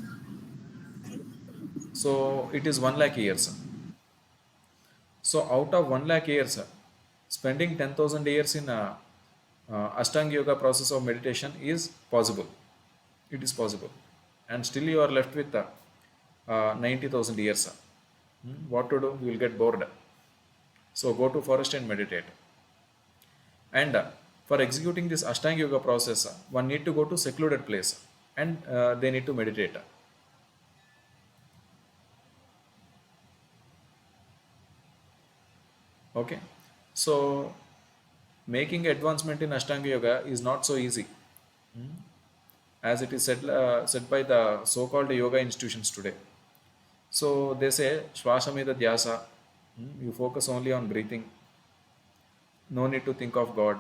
So it is 1 lakh years. So out of 1 lakh years, spending 10,000 years in Ashtanga Yoga process of meditation is possible. It is possible. And still you are left with 90,000 years. What to do? You will get bored. So go to forest and meditate. And for executing this Ashtanga Yoga process, one need to go to secluded place and they need to meditate. Okay. So making advancement in Ashtanga Yoga is not so easy. As it is said by the so-called yoga institutions today. So they say, Shvasameda Dhyasa, you focus only on breathing, no need to think of God.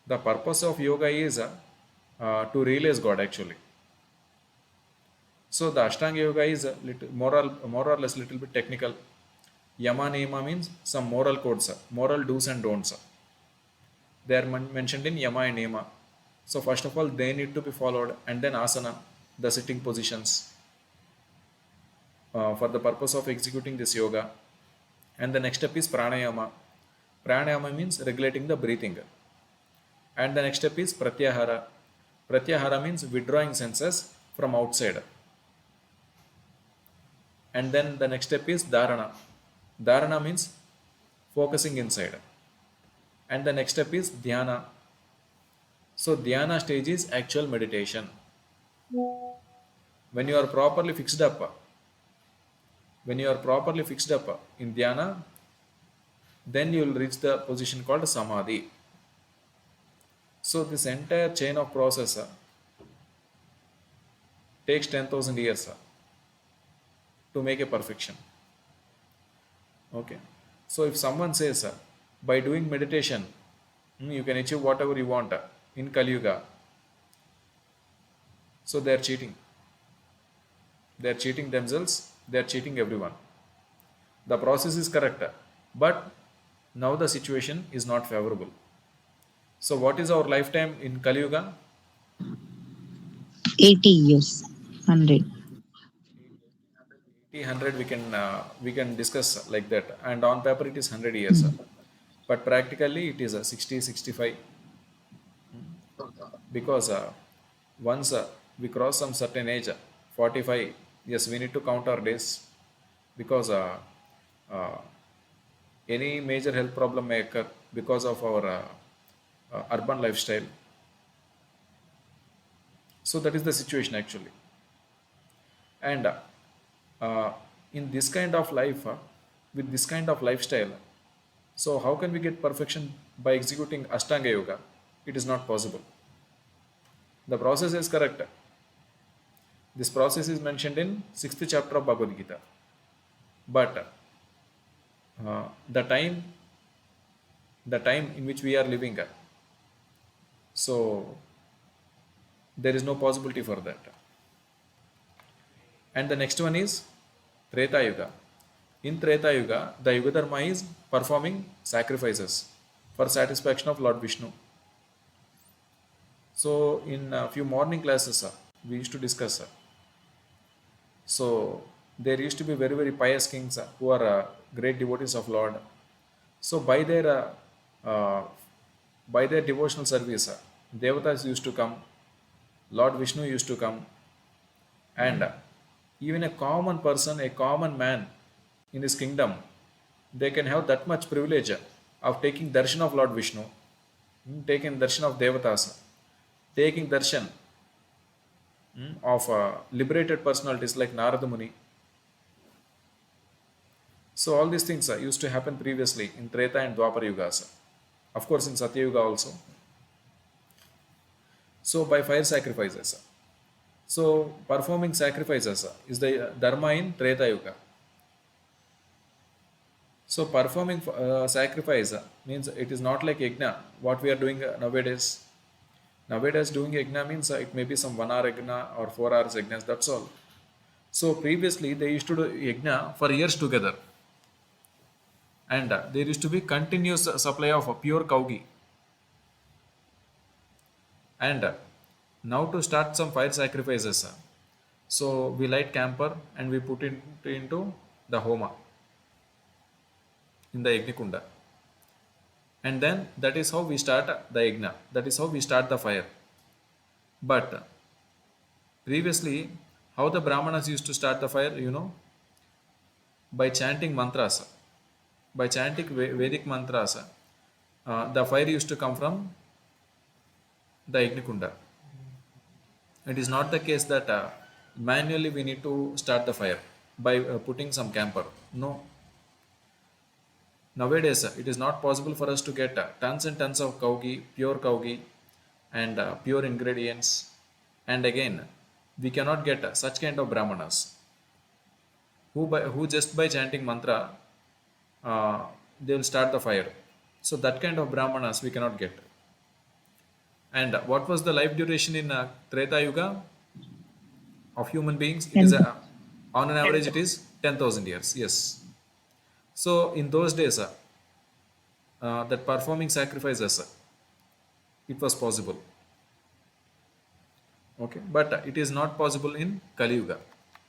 The purpose of yoga is to realize God actually. So the Ashtanga Yoga is a little, more or less little bit technical. Yama Niyama means some moral codes, moral do's and don'ts. They are mentioned in Yama and Niyama. So first of all, they need to be followed, and then asana, the sitting positions, for the purpose of executing this yoga. And the next step is pranayama. Pranayama means regulating the breathing. And the next step is pratyahara. Pratyahara means withdrawing senses from outside. And then the next step is dharana. Dharana means focusing inside. And the next step is dhyana. So dhyana stage is actual meditation. When you are properly fixed up, in dhyana, then you will reach the position called samadhi. So this entire chain of process takes 10,000 years to make a perfection. Okay. So if someone says by doing meditation, you can achieve whatever you want in Kali Yuga, so they are cheating. They are cheating themselves, they are cheating everyone. The process is correct, but now the situation is not favorable. So what is our lifetime in Kali Yuga? 80 years, 100. 100 we can discuss like that, and on paper it is 100 years, but practically it is 60 65, because once we cross some certain age, 45, yes, we need to count our days, because uh, any major health problem may occur because of our urban lifestyle. So that is the situation actually. And in this kind of life, with this kind of lifestyle, so how can we get perfection by executing Ashtanga Yoga? It is not possible. The process is correct. This process is mentioned in 6th chapter of Bhagavad Gita. But the time in which we are living. So there is no possibility for that. And the next one is Treta Yuga. In Treta Yuga, the Yuga Dharma is performing sacrifices for satisfaction of Lord Vishnu. So in a few morning classes, we used to discuss. So there used to be very very pious kings who are great devotees of Lord. So uh, by their devotional service, devatas used to come, Lord Vishnu used to come, and even a common person, a common man in this kingdom, they can have that much privilege of taking darshan of Lord Vishnu, taking darshan of devatas, taking darshan of liberated personalities like Narada Muni. So all these things used to happen previously in Treta and Dwapar Yugas. Of course, in Satya Yuga also. So by fire sacrifices. So performing sacrifices is the dharma in Treta Yuga. So performing sacrifice means it is not like yajna, what we are doing nowadays. Nowadays doing yajna means it may be some 1 hour yajna or 4 hours yajnas, that's all. So previously they used to do yajna for years together. And there used to be continuous supply of pure cow ghee. And now to start some fire sacrifices. So we light camper and we put it into the homa, in the Yagnikunda. And then that is how we start the yajna. That is how we start the fire. But previously, how the Brahmanas used to start the fire, by chanting mantras. By chanting Vedic mantras, the fire used to come from the Yagnikunda. It is not the case that manually we need to start the fire by putting some camper. No. Nowadays, it is not possible for us to get tons and tons of cow ghee, pure cow ghee, and pure ingredients. And again, we cannot get such kind of brahmanas who just by chanting mantra, they will start the fire. So that kind of brahmanas we cannot get. And what was the life duration in Treta Yuga of human beings? It is And on an average it is 10,000 years. Yes. So in those days, that performing sacrifices, it was possible. Okay, but it is not possible in Kali Yuga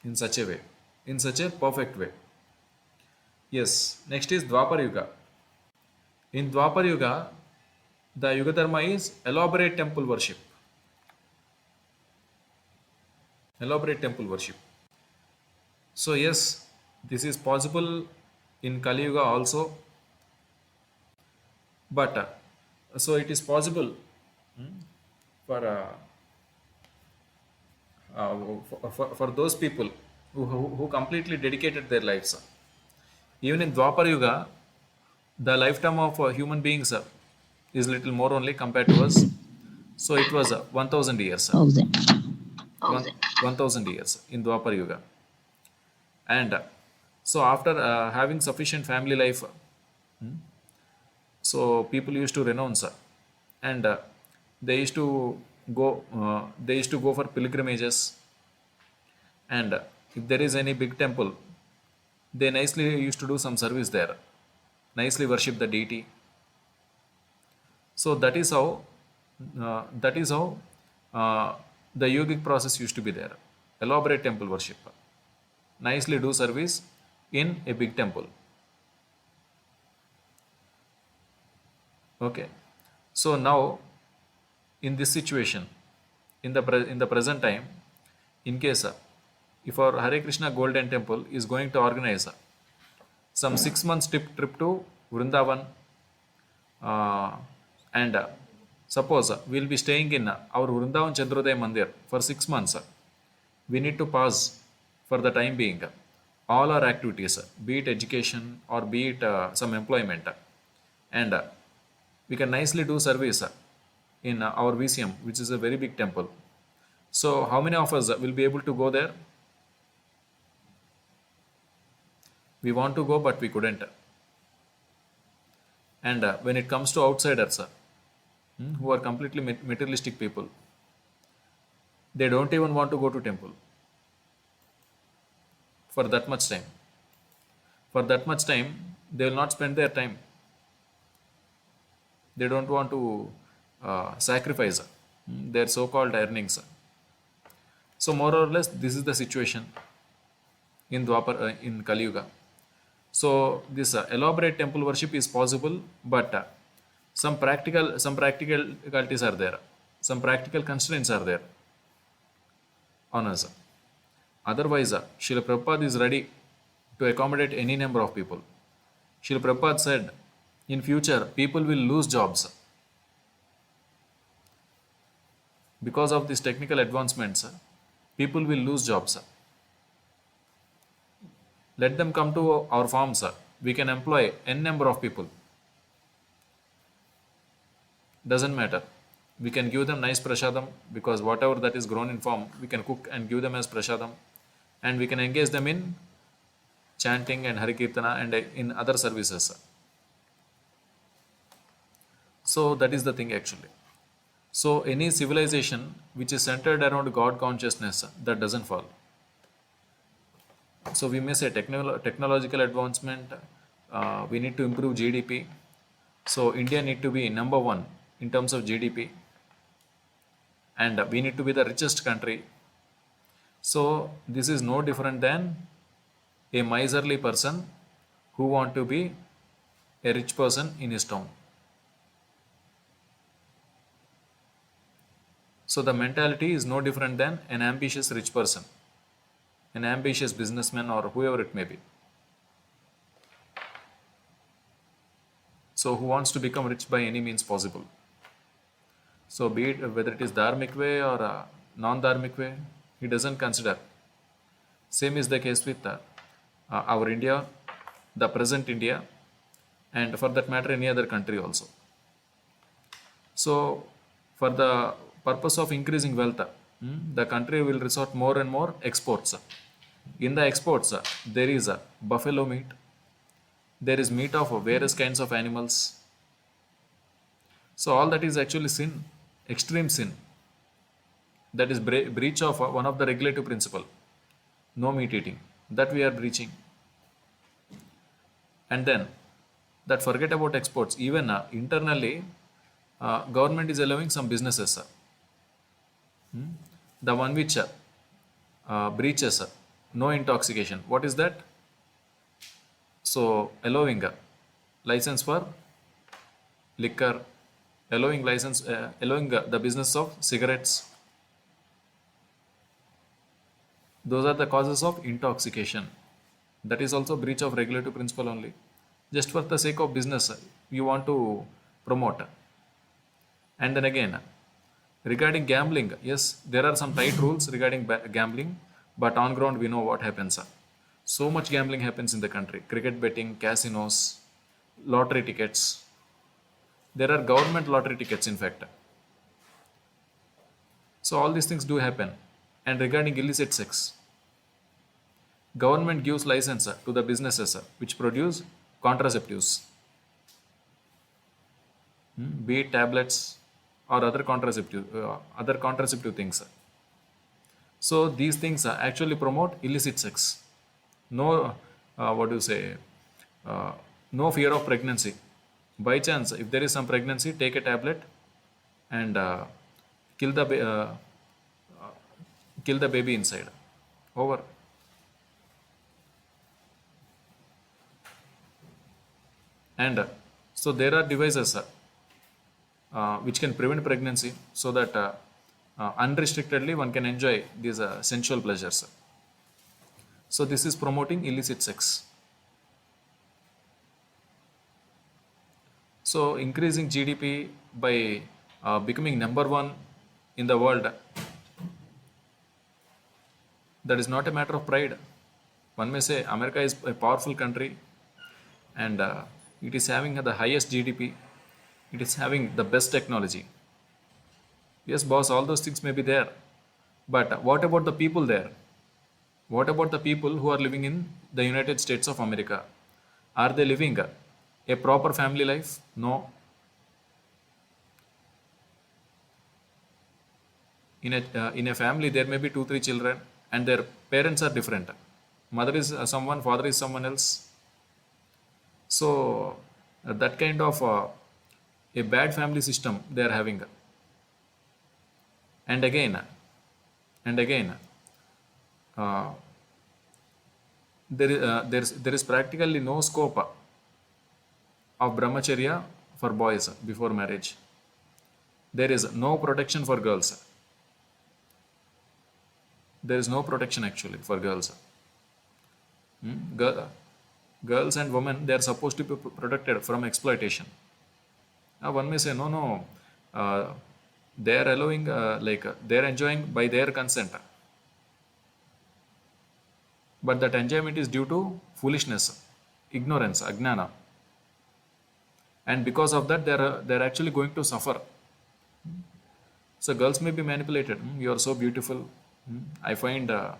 in such a way, in such a perfect way. Yes. Next is Dwapar Yuga. In Dwapar Yuga, the Yuga Dharma is elaborate temple worship. Elaborate temple worship. So yes, this is possible in Kali Yuga also, but so it is possible for, uh, for those people who completely dedicated their lives. Even in Dwapar Yuga, the lifetime of human beings is little more only compared to us. So it was 1000 years. 1000 years in Dwapar Yuga. And so after having sufficient family life, so people used to renounce and they used to go for pilgrimages, and if there is any big temple, they nicely used to do some service there, nicely worship the deity. So that is how the yogic process used to be there. Elaborate temple worship, nicely do service in a big temple. Okay, so now in this situation, in the present time, in case if our Hare Krishna Golden Temple is going to organize some 6 months trip to Vrindavan, and suppose we'll be staying in our Vrindavan Chandrodaya Mandir for 6 months, we need to pause for the time being all our activities, be it education or be it some employment, and we can nicely do service in our VCM, which is a very big temple. So, how many of us will be able to go there? We want to go, but we couldn't. And when it comes to outsiders, who are completely materialistic people, they don't even want to go to temple for that much time. For that much time, they will not spend their time. They don't want to sacrifice their so-called earnings. So more or less, this is the situation in in Kali Yuga. So this elaborate temple worship is possible, but some practicalities are there. Some practical constraints are there on us. Otherwise, Srila Prabhupada is ready to accommodate any number of people. Srila Prabhupada said, in future, people will lose jobs because of these technical advancements. People will lose jobs. Let them come to our farms. We can employ n number of people. Doesn't matter. We can give them nice prasadam, because whatever that is grown in farm, we can cook and give them as prasadam, and we can engage them in chanting and Harikirtana and in other services. So that is the thing actually. So any civilization which is centered around God consciousness, that doesn't fall. So we may say technological advancement, we need to improve GDP. So India need to be number one in terms of GDP, and we need to be the richest country. So this is no different than a miserly person who want to be a rich person in his town. So the mentality is no different than an ambitious rich person, an ambitious businessman, or whoever it may be. So who wants to become rich by any means possible. So be it whether it is dharmic way or non-dharmic way, he doesn't consider. Same is the case with our India, the present India, and for that matter any other country also. So for the purpose of increasing wealth, the country will resort more and more exports. In the exports, there is buffalo meat, there is meat of various kinds of animals. So all that is actually sin, extreme sin. That is breach of one of the regulative principle, no meat eating, that we are breaching. And then that forget about exports, even internally government is allowing some businesses. The one which breaches no intoxication, what is that? So allowing license for liquor, allowing the business of cigarettes. Those are the causes of intoxication. That is also breach of regulative principle only. Just for the sake of business, you want to promote. And then again, regarding gambling, yes, there are some tight rules regarding gambling, but on ground we know what happens. So much gambling happens in the country. Cricket betting, casinos, lottery tickets. There are government lottery tickets, in fact. So all these things do happen. And regarding illicit sex, government gives license to the businesses which produce contraceptives, be it tablets or other contraceptive things. So these things actually promote illicit sex. No, no fear of pregnancy. By chance, if there is some pregnancy, take a tablet and kill the baby inside. Over. And so there are devices which can prevent pregnancy, so that unrestrictedly one can enjoy these sensual pleasures. So this is promoting illicit sex. So increasing GDP by becoming number one in the world, that is not a matter of pride. One may say America is a powerful country, and it is having the highest GDP. It is having the best technology. Yes, boss, all those things may be there. But what about the people there? What about the people who are living in the United States of America? Are they living A proper family life? No. In a family, there may be 2, 3 children, and their parents are different. Mother is someone, father is someone else. So that kind of a bad family system they are having. And again, and again, uh, there is practically no scope of brahmacharya for boys before marriage. There is no protection for girls. There is no protection actually for girls. Girl, girls and women, they are supposed to be protected from exploitation. One may say, no, no, they are allowing, they are enjoying by their consent. But that enjoyment is due to foolishness, ignorance, ajnana. And because of that, they're actually going to suffer. So girls may be manipulated. You are so beautiful. I find uh,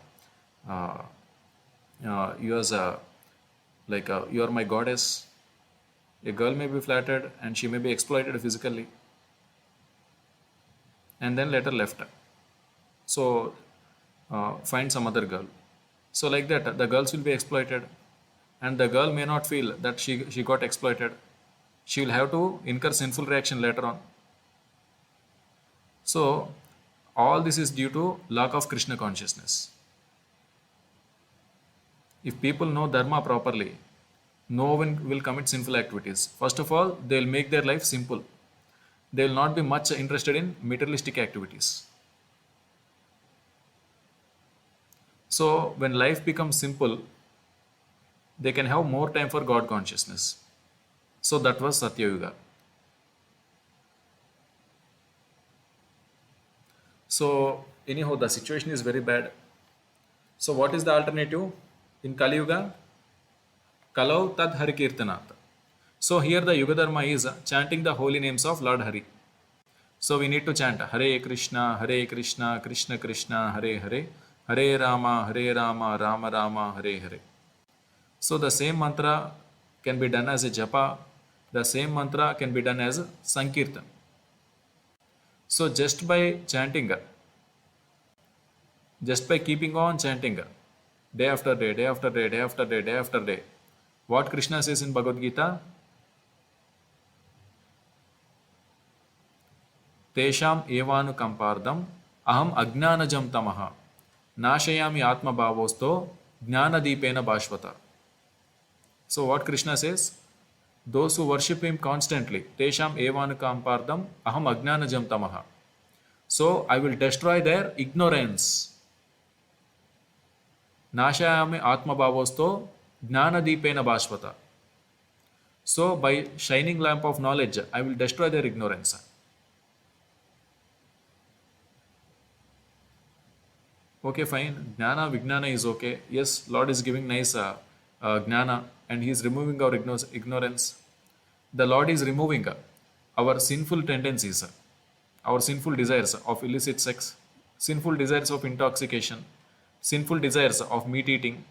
you as you are my goddess. A girl may be flattered and she may be exploited physically, and then later left. So find some other girl. So like that, the girls will be exploited, and the girl may not feel that she got exploited. She will have to incur sinful reaction later on. So all this is due to lack of Krishna consciousness. If people know Dharma properly, no one will commit sinful activities. First of all, they will make their life simple. They will not be much interested in materialistic activities. So when life becomes simple, they can have more time for God consciousness. So that was Satya Yuga. So anyhow, the situation is very bad. So what is the alternative in Kali Yuga? Kalau tad Hari Kirtanat. So here the Yuga Dharma is chanting the holy names of Lord Hari. So we need to chant Hare Krishna, Krishna Krishna, Hare Hare, Hare Rama, Rama Rama, Hare Hare. So the same mantra can be done as a japa. The same mantra can be done as Sankirtan. So just by chanting, just by keeping on chanting, day after day, day after day, day after day, day after day, what Krishna says in Bhagavad Gita? Tesham evanu kampardam aham ajnanajam tamaha nashayami atma bhavosto jnanadipena bhashvata. So what Krishna says? Those who worship him constantly, Tesham evanu kampardam aham ajnanajam tamaha. So I will destroy their ignorance. Nashayami atma bhavosto jnanadipena bhashvata. So by shining lamp of knowledge, I will destroy their ignorance. Okay, fine. Jnana, Vijnana is okay. Yes, Lord is giving nice Jnana and He is removing our ignorance. The Lord is removing our sinful tendencies, our sinful desires of illicit sex, sinful desires of intoxication, sinful desires of meat eating,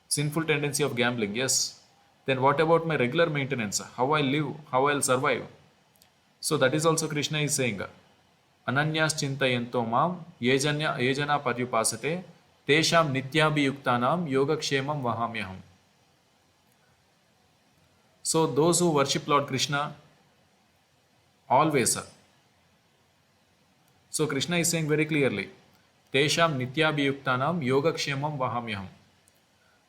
sinful tendency of gambling. Yes. Then what about my regular maintenance? How I live, how I'll survive? So that is also Krishna is saying. Ananyas chintayanto mam yejana paryupasate tesham nityabhiyuktanam yogakshemam vahamyaham. So those who worship Lord Krishna always. So Krishna is saying very clearly, tesham nityabhiyuktanam yogakshemam vahamyaham.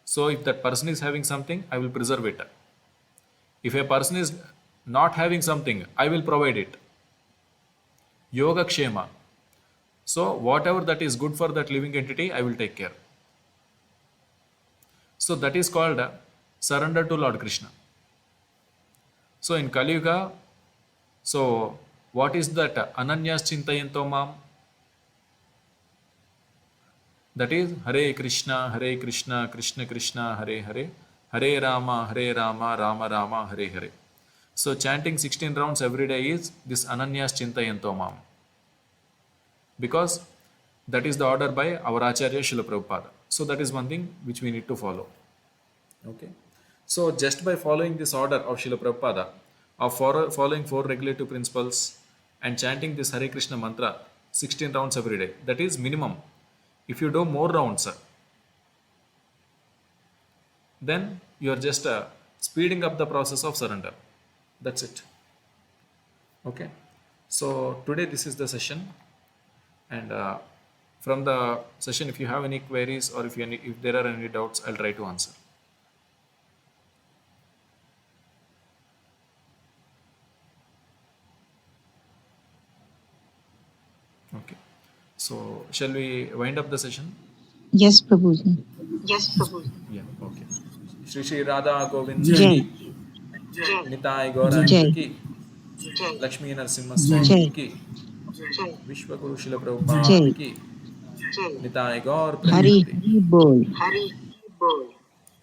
So if that person is having something, I will preserve it. If a person is not having something, I will provide it. Yoga Kshema. So whatever that is good for that living entity, I will take care. So that is called surrender to Lord Krishna. So in Kali Yuga, so what is that Ananyas Chintayanto Mam? That is Hare Krishna, Krishna Krishna, Hare Hare, Hare Rama, Rama Rama, Hare Hare. So chanting 16 rounds every day is this Ananyas Chintayanto Mam. Because that is the order by our Acharya Srila Prabhupada. So that is one thing which we need to follow. Okay. So just by following this order of Srila Prabhupada, of following 4 regulative principles and chanting this Hare Krishna mantra 16 rounds every day, that is minimum. If you do more rounds, then you are just speeding up the process of surrender. That's it. Okay. So today this is the session, and from the session, if you have any queries or if there are any doubts, I'll try to answer. Okay. So shall we wind up the session? Yes, Prabhuji. Yeah. Okay. Shri Shri Radha Govind Jai. ki, Nitai Gaurang Jai. ki, Lakshmi Narasimha Jai. Swami ki, Vishwa Guru Srila Prabhupada Jai. ki, Nitai Gaur Hari Premanandi. Hari Bol.